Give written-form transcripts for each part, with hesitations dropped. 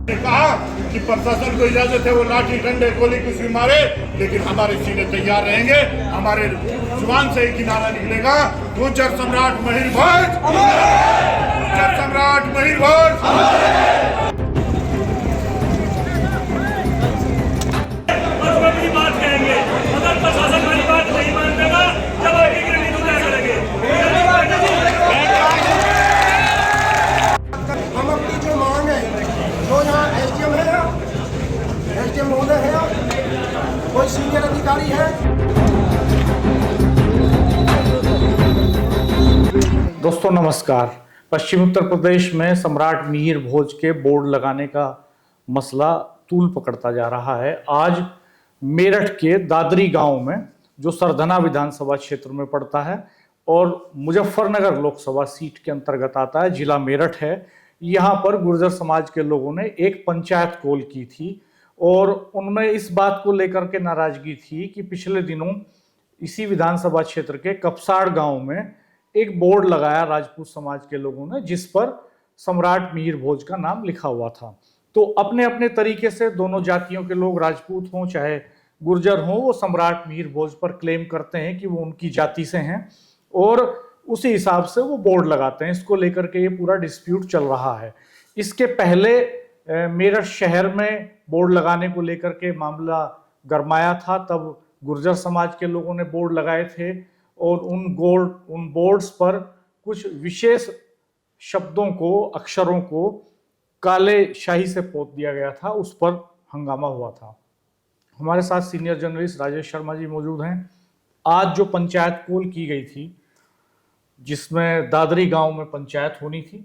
ने कहा कि प्रशासन को इजाजत है वो लाठी डंडे गोली कुछ भी मारे, लेकिन हमारे सीने तैयार रहेंगे। हमारे जुबान से एक ही नारा निकलेगा, गुर्जर सम्राट महिर भोज, गुर्जर सम्राट महिर भोज। अपनी बात कहेंगे, अगर प्रशासन हमारी बात नहीं मानेगा जब आगे की रणनीति कैसे लगे। हम अपनी जो मांग है, जो यहाँ एसडीएम है, एसडीएम महोदय है, कोई सीनियर अधिकारी है। दोस्तों नमस्कार। पश्चिम उत्तर प्रदेश में सम्राट मिहिर भोज के बोर्ड लगाने का मसला तूल पकड़ता जा रहा है। आज मेरठ के दादरी गांव में, जो सरधना विधानसभा क्षेत्र में पड़ता है और मुजफ्फरनगर लोकसभा सीट के अंतर्गत आता है, जिला मेरठ है, यहाँ पर गुर्जर समाज के लोगों ने एक पंचायत कॉल की थी और उनमें इस बात को लेकर के नाराजगी थी कि पिछले दिनों इसी विधानसभा क्षेत्र के कपसाड़ गांव में एक बोर्ड लगाया राजपूत समाज के लोगों ने, जिस पर सम्राट मिहिर भोज का नाम लिखा हुआ था। तो अपने अपने तरीके से दोनों जातियों के लोग, राजपूत हों चाहे गुर्जर हों, वो सम्राट मिहिर भोज पर क्लेम करते हैं कि वो उनकी जाति से हैं और उसी हिसाब से वो बोर्ड लगाते हैं। इसको लेकर के ये पूरा डिस्प्यूट चल रहा है। इसके पहले मेरठ शहर में बोर्ड लगाने को लेकर के मामला गरमाया था, तब गुर्जर समाज के लोगों ने बोर्ड लगाए थे और उन बोर्ड्स पर कुछ विशेष शब्दों को, अक्षरों को काले शाही से पोत दिया गया था। उस पर हंगामा हुआ था। हमारे साथ सीनियर जर्नलिस्ट राजेश शर्मा जी मौजूद हैं। आज जो पंचायत कॉल की गई थी, जिसमें दादरी गांव में पंचायत होनी थी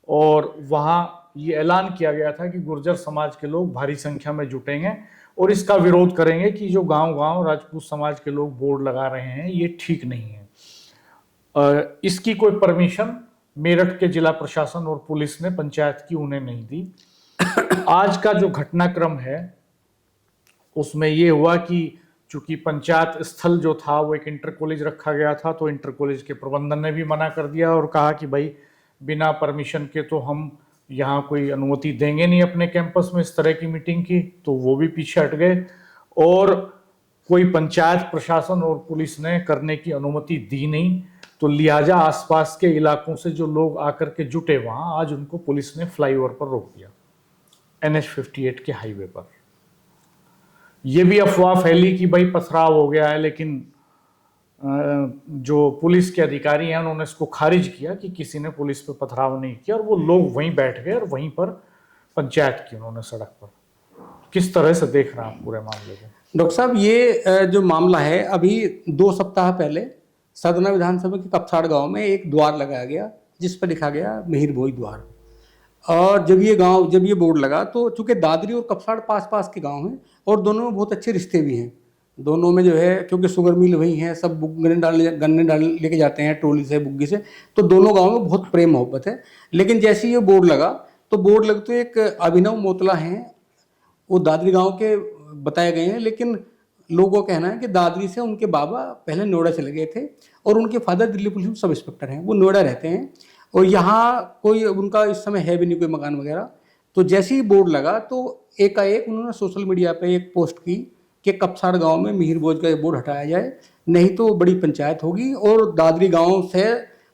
और वहां ये ऐलान किया गया था कि गुर्जर समाज के लोग भारी संख्या में जुटेंगे और इसका विरोध करेंगे कि जो गांव-गांव राजपूत समाज के लोग बोर्ड लगा रहे हैं ये ठीक नहीं है। इसकी कोई परमिशन मेरठ के जिला प्रशासन और पुलिस ने पंचायत की उन्हें नहीं दी। आज का जो घटनाक्रम है उसमें ये हुआ कि चूंकि पंचायत स्थल जो था वो एक इंटर कॉलेज रखा गया था, तो इंटर कॉलेज के प्रबंधन ने भी मना कर दिया और कहा कि भाई बिना परमिशन के तो हम यहाँ कोई अनुमति देंगे नहीं अपने कैंपस में इस तरह की मीटिंग की। तो वो भी पीछे हट गए और कोई पंचायत प्रशासन और पुलिस ने करने की अनुमति दी नहीं। तो लिहाजा आसपास के इलाकों से जो लोग आकर के जुटे वहां, आज उनको पुलिस ने फ्लाईओवर पर रोक दिया, NH 58 के हाईवे पर। ये भी अफवाह फैली कि भाई पथराव हो गया है, लेकिन जो पुलिस के अधिकारी हैं उन्होंने इसको खारिज किया कि किसी ने पुलिस पे पथराव नहीं किया और वो लोग वहीं बैठ गए और वहीं पर पंचायत की उन्होंने सड़क पर। किस तरह से देख रहे हैं आप पूरे मामले को? डॉक्टर साहब, ये जो मामला है, अभी 2 सप्ताह पहले सरधना विधानसभा के कपसाड़ गांव में एक द्वार लगाया गया जिस पर लिखा गया मिहिर भोज द्वार। और जब ये बोर्ड लगा तो चूंकि दादरी और कपसाड़ पास पास के गांव हैं और दोनों में बहुत अच्छे रिश्ते भी हैं। दोनों में जो है, क्योंकि शुगर मिल वही है, सब गन्ने डाल लेके जाते हैं ट्रोली से, बुग्गी से, तो दोनों गाँव में बहुत प्रेम मोहब्बत है। लेकिन जैसे ये बोर्ड लगा तो बोर्ड लगते एक अभिनव मोतला हैं, वो दादरी गाँव के बताए गए हैं, लेकिन लोगों का कहना है कि दादरी से उनके बाबा पहले नोएडा चले गए थे और उनके फादर दिल्ली पुलिस में सब इंस्पेक्टर हैं, वो नोएडा रहते हैं और यहाँ कोई उनका इस समय है भी नहीं कोई मकान वगैरह। तो जैसे ही बोर्ड लगा तो एकाएक उन्होंने सोशल मीडिया पे एक पोस्ट की कि कपसाड़ गांव में मिहिर भोज का बोर्ड हटाया जाए, नहीं तो बड़ी पंचायत होगी और दादरी गांव से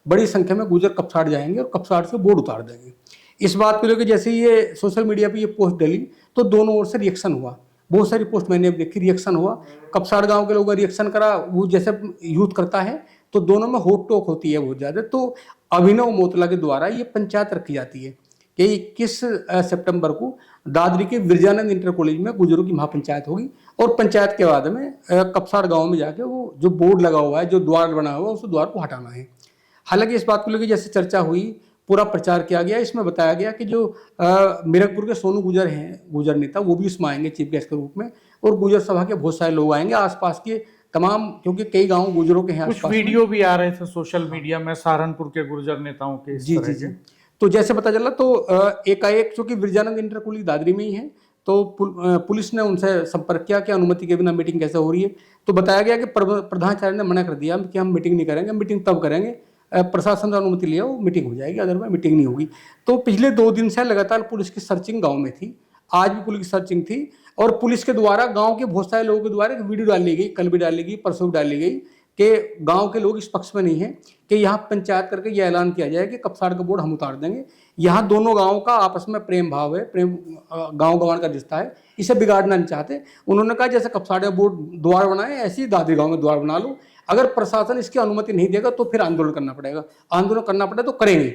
बड़ी संख्या में गुर्जर कपसाड़ जाएंगे और कपसाड़ से बोर्ड उतार देंगे। इस बात को लेकर जैसे ये सोशल मीडिया पे ये पोस्ट डली तो दोनों ओर से रिएक्शन हुआ। बहुत सारी पोस्ट मैंने देखी, रिएक्शन हुआ। कपसाड़ गांव के लोगों का रिएक्शन करा, वो जैसे यूथ करता है, तो दोनों में होट टोक होती है बहुत ज़्यादा। तो अभिनव मोतला के द्वारा ये पंचायत रखी जाती है कि 21 सितंबर को दादरी के विरजानंद इंटर कॉलेज में गुर्जरों की महापंचायत होगी और पंचायत के बाद में कपसाड़ गांव में जाके वो जो बोर्ड लगा हुआ है, जो द्वार बना हुआ है, उस द्वार को हटाना है। हालांकि इस बात को लेकर जैसे चर्चा हुई, पूरा प्रचार किया गया, इसमें बताया गया कि जो मीरकपुर के सोनू गुर्जर हैं, गुर्जर नेता, वो भी इसमें आएंगे चीफ गेस्ट के रूप में और गुर्जर सभा के बहुत सारे लोग आएंगे, आसपास के तमाम, क्योंकि कई गांव गुर्जरों के हैं। कुछ वीडियो भी आ रहे थे सोशल मीडिया में सहारनपुर के गुर्जर नेताओं के। जी। तो जैसे पता चला तो एकाएक, चूंकि विरजानंद इंटर कॉलेज दादरी में ही है, तो पुलिस ने उनसे संपर्क किया कि अनुमति के बिना मीटिंग कैसे हो रही है। तो बताया गया कि प्रधानाचार्य ने मना कर दिया कि हम मीटिंग नहीं करेंगे, मीटिंग तब करेंगे प्रशासन ने अनुमति लिया वो मीटिंग हो जाएगी, अदरवाइज मीटिंग नहीं होगी। तो पिछले 2 दिन से लगातार पुलिस की सर्चिंग गांव में थी, आज भी पुलिस की सर्चिंग थी और पुलिस के द्वारा गांव के बहुत सारे लोगों के द्वारा एक वीडियो डाली गई, कल भी डाली गई, परसों भी डाली गई कि गांव के लोग इस पक्ष में नहीं है कि यहाँ पंचायत करके यह ऐलान किया जाए कि कपसाड़ का बोर्ड हम उतार देंगे। यहाँ दोनों गाँव का आपस में प्रेम भाव है, प्रेम गाँव गंवार का रिश्ता है, इसे बिगाड़ना नहीं चाहते। उन्होंने कहा जैसे कपसाड़ का बोर्ड द्वार बनाए ऐसे ही दादरी गाँव में द्वार बना लो। अगर प्रशासन इसकी अनुमति नहीं देगा तो फिर आंदोलन करना पड़ेगा, आंदोलन करना पड़े तो करेंगे।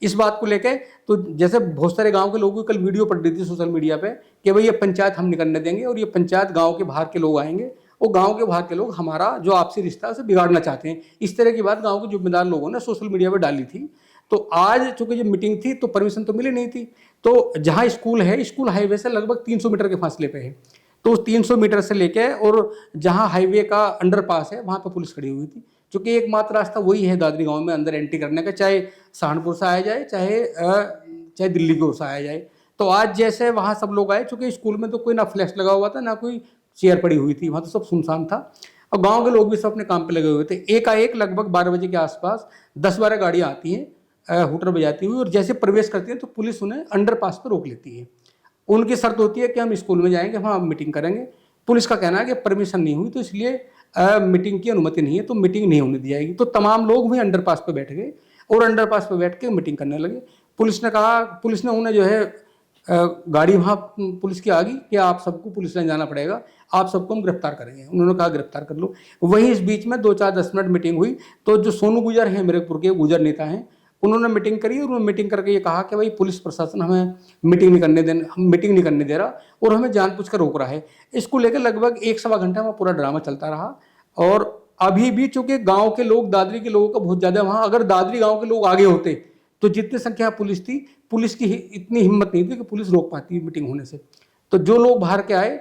इस बात को लेकर तो जैसे बहुत सारे गांव के लोगों की कल वीडियो पड़ रही थी सोशल मीडिया पे कि भाई ये पंचायत हम नहीं करने देंगे और ये पंचायत गांव के बाहर के लोग आएंगे और गांव के बाहर के लोग हमारा जो आपसी रिश्ता है उसे बिगाड़ना चाहते हैं। इस तरह की बात गांव के जिम्मेदार लोगों ने सोशल मीडिया पर डाली थी। तो आज चूंकि जब मीटिंग थी तो परमिशन तो मिली नहीं थी, तो जहाँ स्कूल है, स्कूल हाईवे से लगभग 300 मीटर के फासले पे है, तो उस 300 मीटर से लेके और जहाँ हाईवे का अंडरपास है वहाँ पर पुलिस खड़ी हुई थी। क्योंकि एकमात्र रास्ता वही है दादरी गांव में अंदर एंट्री करने का, चाहे सहारनपुर से आया जाए चाहे दिल्ली की ओर से आया जाए। तो आज जैसे वहाँ सब लोग आए, चूंकि स्कूल में तो कोई ना फ्लैश लगा हुआ था ना कोई चेयर पड़ी हुई थी, वहाँ तो सब सुनसान था और गांव के लोग भी सब अपने काम पे लगे हुए थे। एकाएक लगभग 12 बजे के आसपास 10-12 गाड़ियाँ आती हैं हुटर बजाती हुई और जैसे प्रवेश करती हैं तो पुलिस उन्हें अंडरपास पर रोक लेती है। उनकी शर्त होती है कि हम स्कूल में जाएंगे, वहाँ मीटिंग करेंगे। पुलिस का कहना है कि परमिशन नहीं हुई तो इसलिए मीटिंग की अनुमति नहीं है, तो मीटिंग नहीं होने दी जाएगी। तो तमाम लोग भी अंडरपास पे बैठ गए और अंडरपास पे बैठ के मीटिंग करने लगे। पुलिस ने उन्हें जो है गाड़ी वहाँ पुलिस की आ गई कि आप सबको पुलिस लाइन जाना पड़ेगा, आप सबको हम गिरफ्तार करेंगे। उन्होंने कहा गिरफ्तार कर लो। वहीं इस बीच में 2-4-10 मिनट मीटिंग हुई तो जो सोनू गुजर हैं मेरकपुर के गुजर नेता हैं, उन्होंने मीटिंग करी और उन्होंने मीटिंग करके ये कहा कि भाई पुलिस प्रशासन हमें मीटिंग नहीं करने दे रहा और हमें जानबूझ कर रोक रहा है। इसको लेकर लगभग 1-1.25 घंटा वहाँ पूरा ड्रामा चलता रहा और अभी भी चूंकि गांव के लोग, दादरी के लोगों का बहुत ज़्यादा वहाँ, अगर दादरी गांव के लोग आगे होते तो जितनी संख्या पुलिस थी, पुलिस की इतनी हिम्मत नहीं थी कि पुलिस रोक पाती मीटिंग होने से। तो जो लोग बाहर के आए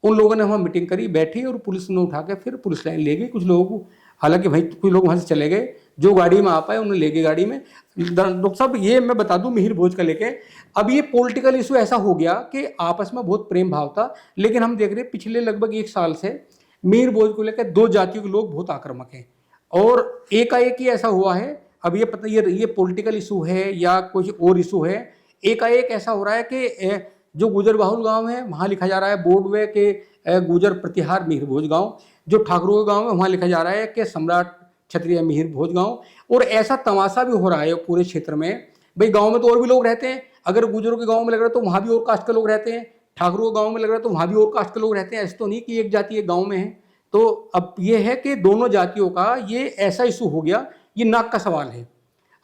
उन लोगों ने वहाँ मीटिंग करी, बैठी और पुलिस ने उठा के फिर पुलिस लाइन ले गई। कुछ लोगों को, हालांकि भाई कुछ लोग वहाँ से चले गए, जो गाड़ी में आ पाए उन्हें ले गए गाड़ी में। डॉक्टर साहब ये मैं बता दूं मिहिर भोज का लेके, अब ये पॉलिटिकल इशू ऐसा हो गया कि आपस में बहुत प्रेम भाव था, लेकिन हम देख रहे हैं पिछले लगभग 1 साल से मिहिर भोज को लेकर 2 जातियों के लोग बहुत आक्रामक हैं और एकाएक ही ऐसा हुआ है। अब ये पता ये पॉलिटिकल इशू है या कुछ और इशू है, एकाएक ऐसा हो रहा है कि जो गुजर बाहुल गांव है वहाँ लिखा जा रहा है बोर्डवे के गुजर प्रतिहार मिहिर भोज गाँव, जो ठाकुरों गाँव है वहाँ लिखा जा रहा है कि सम्राट क्षत्रिय मिहिर भोज गाँव। और ऐसा तमाशा भी हो रहा है पूरे क्षेत्र में। भाई गांव में तो और भी लोग रहते हैं, अगर गुजरों के गांव में लग रहा है तो वहाँ भी और कास्ट के लोग रहते हैं, ठाकुरों के गांव में लग रहा है तो वहाँ भी और कास्ट के लोग रहते हैं। ऐसा तो नहीं कि एक जाति एक गाँव में है। तो अब ये है कि दोनों जातियों का ये ऐसा इशू हो गया, ये नाक का सवाल है।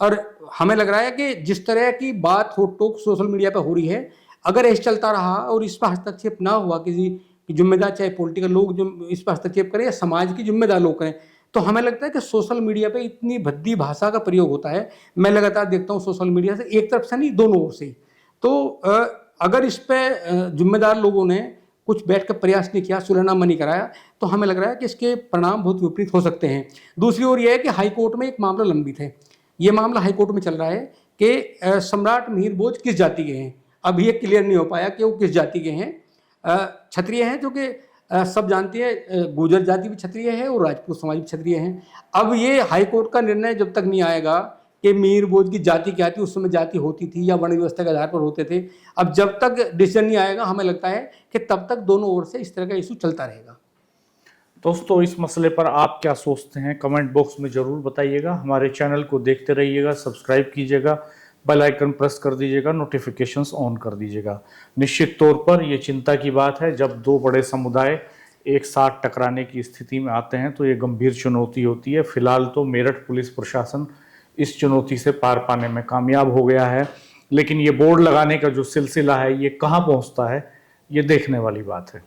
और हमें लग रहा है कि जिस तरह की बात हो टोक सोशल मीडिया पर हो रही है, अगर ऐसे चलता रहा और इस पर हस्तक्षेप ना हुआ किसी जिम्मेदार, चाहे पॉलिटिकल लोग जो इस पर हस्तक्षेप करें या समाज के जिम्मेदार लोग करें, तो हमें लगता है कि सोशल मीडिया पे इतनी भद्दी भाषा का प्रयोग होता है। मैं लगातार देखता हूँ सोशल मीडिया से, एक तरफ से नहीं दोनों ओर से। तो अगर इस पे जिम्मेदार लोगों ने कुछ बैठकर प्रयास नहीं किया, सुलहनामा नहीं कराया, तो हमें लग रहा है कि इसके परिणाम बहुत विपरीत हो सकते हैं। दूसरी ओर यह है कि हाईकोर्ट में एक मामला लंबित है। ये मामला हाईकोर्ट में चल रहा है कि सम्राट मिहिर भोज किस जाति के हैं। अब ये क्लियर नहीं हो पाया कि वो किस जाति के हैं। क्षत्रिय हैं, जो कि सब जानते हैं गुर्जर जाति भी क्षत्रिय है और राजपूत समाज भी क्षत्रिय हैं। अब ये हाईकोर्ट का निर्णय जब तक नहीं आएगा कि मिहिर भोज की जाति क्या थी, उस समय जाति होती थी या वर्ण व्यवस्था के आधार पर होते थे, अब जब तक डिसीजन नहीं आएगा हमें लगता है कि तब तक दोनों ओर से इस तरह का इशू चलता रहेगा। दोस्तों, इस मसले पर आप क्या सोचते हैं कमेंट बॉक्स में ज़रूर बताइएगा। हमारे चैनल को देखते रहिएगा, सब्सक्राइब कीजिएगा, बेल आइकन प्रेस कर दीजिएगा, नोटिफिकेशंस ऑन कर दीजिएगा। निश्चित तौर पर यह चिंता की बात है, जब 2 बड़े समुदाय एक साथ टकराने की स्थिति में आते हैं तो ये गंभीर चुनौती होती है। फिलहाल तो मेरठ पुलिस प्रशासन इस चुनौती से पार पाने में कामयाब हो गया है, लेकिन ये बोर्ड लगाने का जो सिलसिला है ये कहाँ पहुँचता है, ये देखने वाली बात है।